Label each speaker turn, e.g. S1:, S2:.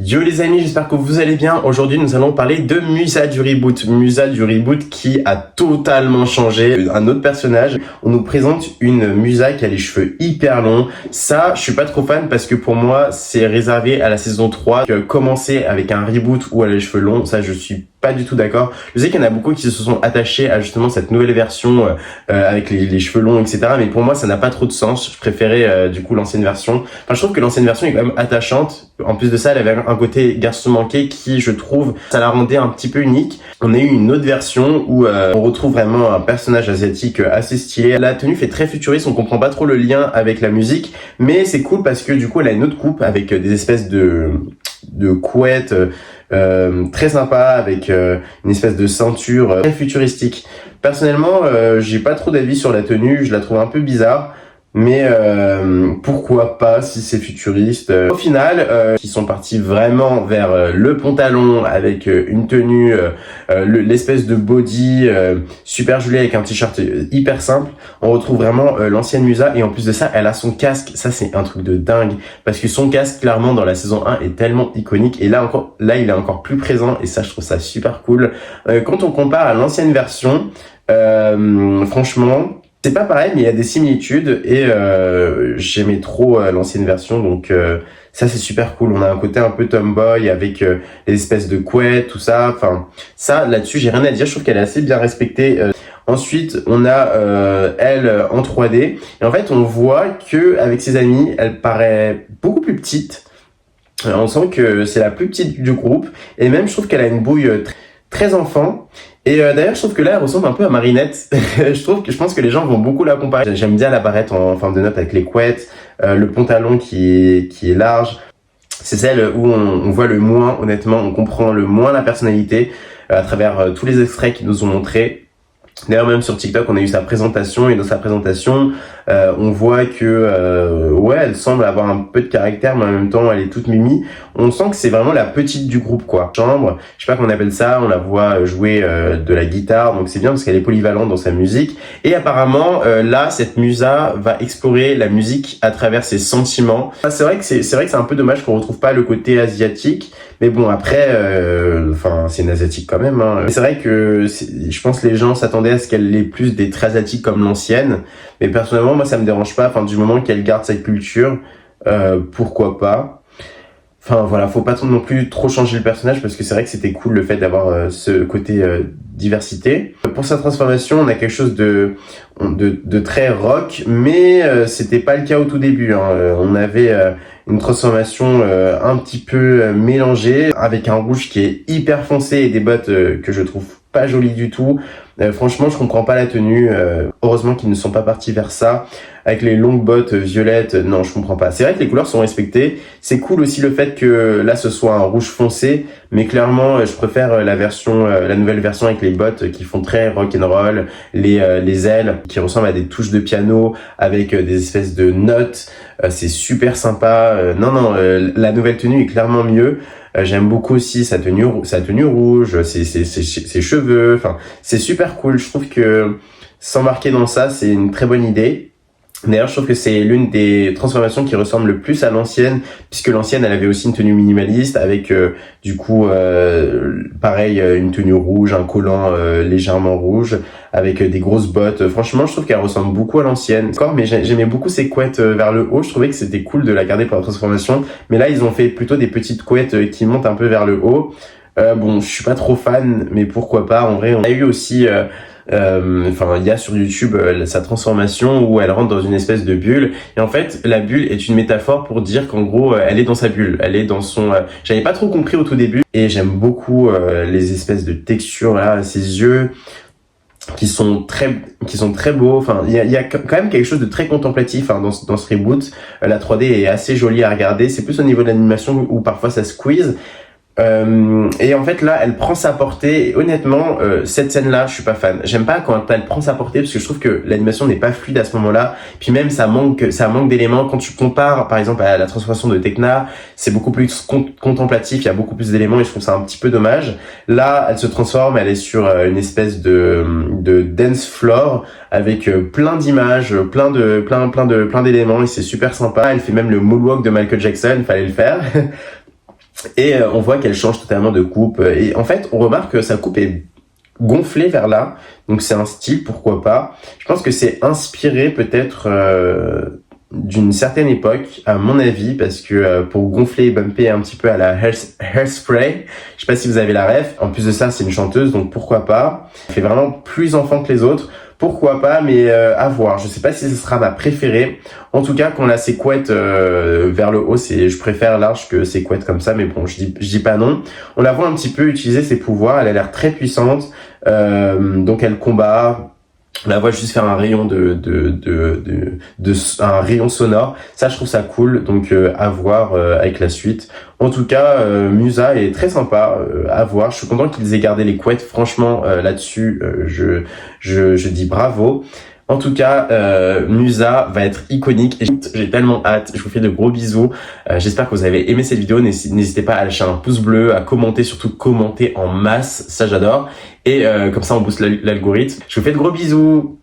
S1: Yo les amis, j'espère que vous allez bien. Aujourd'hui, nous allons parler de Musa du reboot. Musa du reboot qui a totalement changé. Un autre personnage. On nous présente une Musa qui a les cheveux hyper longs. Ça, je suis pas trop fan parce que pour moi, c'est réservé à la saison 3. Commencer avec un reboot où elle a les cheveux longs, ça, je suis pas du tout d'accord. Je sais qu'il y en a beaucoup qui se sont attachés à justement cette nouvelle version avec les cheveux longs, etc. Mais pour moi, ça n'a pas trop de sens. Je préférais du coup l'ancienne version. Enfin, je trouve que l'ancienne version est quand même attachante. En plus de ça, elle avait un côté garçon manqué qui, je trouve, ça la rendait un petit peu unique. On a eu une autre version où on retrouve vraiment un personnage asiatique assez stylé. La tenue fait très futuriste, on comprend pas trop le lien avec la musique, mais c'est cool parce que du coup, elle a une autre coupe avec des espèces de couettes très sympa avec une espèce de ceinture très futuristique. Personnellement, j'ai pas trop d'avis sur la tenue, je la trouve un peu bizarre. Mais pourquoi pas si c'est futuriste. Au final, ils sont partis vraiment vers le pantalon avec une tenue, l'espèce de body super joli avec un t-shirt hyper simple. On retrouve vraiment l'ancienne Musa et en plus de ça, elle a son casque. Ça, c'est un truc de dingue parce que son casque, clairement, dans la saison 1 est tellement iconique et là, il est encore plus présent et ça, je trouve ça super cool. Quand on compare à l'ancienne version, franchement, c'est pas pareil, mais il y a des similitudes et j'aimais trop l'ancienne version, donc ça c'est super cool. On a un côté un peu tomboy avec les espèces de couettes, tout ça. Enfin, ça là-dessus j'ai rien à dire. Je trouve qu'elle est assez bien respectée. Ensuite, on a elle en 3D et en fait on voit que avec ses amis, elle paraît beaucoup plus petite. On sent que c'est la plus petite du groupe et même je trouve qu'elle a une bouille très enfant. Et d'ailleurs, je trouve que là, elle ressemble un peu à Marinette. Je pense que les gens vont beaucoup la comparer. J'aime bien la barrette en forme de note avec les couettes, le pantalon qui est large. C'est celle où on voit le moins, honnêtement, on comprend le moins la personnalité à travers tous les extraits qu'ils nous ont montrés. D'ailleurs, même sur TikTok, on a eu sa présentation et dans sa présentation, on voit que ouais, elle semble avoir un peu de caractère, mais en même temps, elle est toute mimi. On sent que c'est vraiment la petite du groupe, quoi. Chambre, je sais pas comment on appelle ça, on la voit jouer de la guitare, donc c'est bien parce qu'elle est polyvalente dans sa musique. Et apparemment, là, cette Musa va explorer la musique à travers ses sentiments. C'est vrai que c'est un peu dommage qu'on retrouve pas le côté asiatique. Mais bon, après, enfin, c'est une asiatique quand même. Hein. C'est vrai que je pense que les gens s'attendaient à ce qu'elle ait plus des traits asiatiques comme l'ancienne. Mais personnellement, moi, ça me dérange pas. Enfin, du moment qu'elle garde sa culture, pourquoi pas. Enfin, voilà, faut pas non plus trop changer le personnage parce que c'est vrai que c'était cool le fait d'avoir ce côté diversité. Pour sa transformation, on a quelque chose de très rock, mais c'était pas le cas au tout début. Hein. On avait une transformation un petit peu mélangée avec un rouge qui est hyper foncé et des bottes que je trouve pas jolies du tout. Franchement, je comprends pas la tenue. Heureusement qu'ils ne sont pas partis vers ça. Avec les longues bottes violettes, non, je comprends pas. C'est vrai que les couleurs sont respectées. C'est cool aussi le fait que là, ce soit un rouge foncé. Mais clairement, je préfère la nouvelle version avec les bottes qui font très rock'n'roll. Les ailes qui ressemblent à des touches de piano avec des espèces de notes. C'est super sympa. Non, la nouvelle tenue est clairement mieux. J'aime beaucoup aussi sa tenue rouge, ses cheveux. Enfin, c'est super cool. Je trouve que s'embarquer dans ça, c'est une très bonne idée. D'ailleurs, je trouve que c'est l'une des transformations qui ressemble le plus à l'ancienne, puisque l'ancienne, elle avait aussi une tenue minimaliste avec, du coup, pareil, une tenue rouge, un collant légèrement rouge, avec des grosses bottes. Franchement, je trouve qu'elle ressemble beaucoup à l'ancienne. Encore, mais j'aimais beaucoup ses couettes vers le haut. Je trouvais que c'était cool de la garder pour la transformation. Mais là, ils ont fait plutôt des petites couettes qui montent un peu vers le haut. Bon, je suis pas trop fan, mais pourquoi pas. En vrai, on a eu aussi... il y a sur YouTube sa transformation où elle rentre dans une espèce de bulle et en fait la bulle est une métaphore pour dire qu'en gros elle est dans sa bulle, elle est dans son j'avais pas trop compris au tout début et j'aime beaucoup les espèces de textures là, ses yeux qui sont très beaux. Enfin, il y a quand même quelque chose de très contemplatif dans ce reboot. La 3D est assez jolie à regarder, c'est plus au niveau de l'animation où parfois ça squeeze. Et en fait là elle prend sa portée et honnêtement cette scène là je suis pas fan. J'aime pas quand elle prend sa portée parce que je trouve que l'animation n'est pas fluide à ce moment là, puis même ça manque d'éléments. Quand tu compares par exemple à la transformation de Tekna, c'est beaucoup plus contemplatif, il y a beaucoup plus d'éléments et je trouve ça un petit peu dommage. Là elle se transforme, elle est sur une espèce de dance floor avec plein d'images, plein d'éléments et c'est super sympa. Elle fait même le moonwalk de Michael Jackson, fallait le faire. Et on voit qu'elle change totalement de coupe. Et en fait, on remarque que sa coupe est gonflée vers là. Donc c'est un style, pourquoi pas. Je pense que c'est inspiré peut-être d'une certaine époque, à mon avis, parce que pour gonfler et bumper un petit peu à la Hairspray, je sais pas si vous avez la ref. En plus de ça, c'est une chanteuse, donc pourquoi pas. Elle fait vraiment plus enfant que les autres. Pourquoi pas, mais à voir. Je sais pas si ce sera ma préférée. En tout cas, quand on a ses couettes vers le haut, je préfère large que ses couettes comme ça, mais bon, je dis pas non. On la voit un petit peu utiliser ses pouvoirs. Elle a l'air très puissante, donc elle combat. On la voit juste faire un rayon un rayon sonore. Ça, je trouve ça cool. Donc, à voir avec la suite. En tout cas, Musa est très sympa à voir. Je suis content qu'ils aient gardé les couettes. Franchement, là-dessus, je dis bravo. En tout cas, Musa va être iconique et j'ai tellement hâte. Je vous fais de gros bisous. J'espère que vous avez aimé cette vidéo. N'hésitez pas à lâcher un pouce bleu, à commenter, surtout commenter en masse. Ça, j'adore. Et comme ça, on booste l'algorithme. Je vous fais de gros bisous.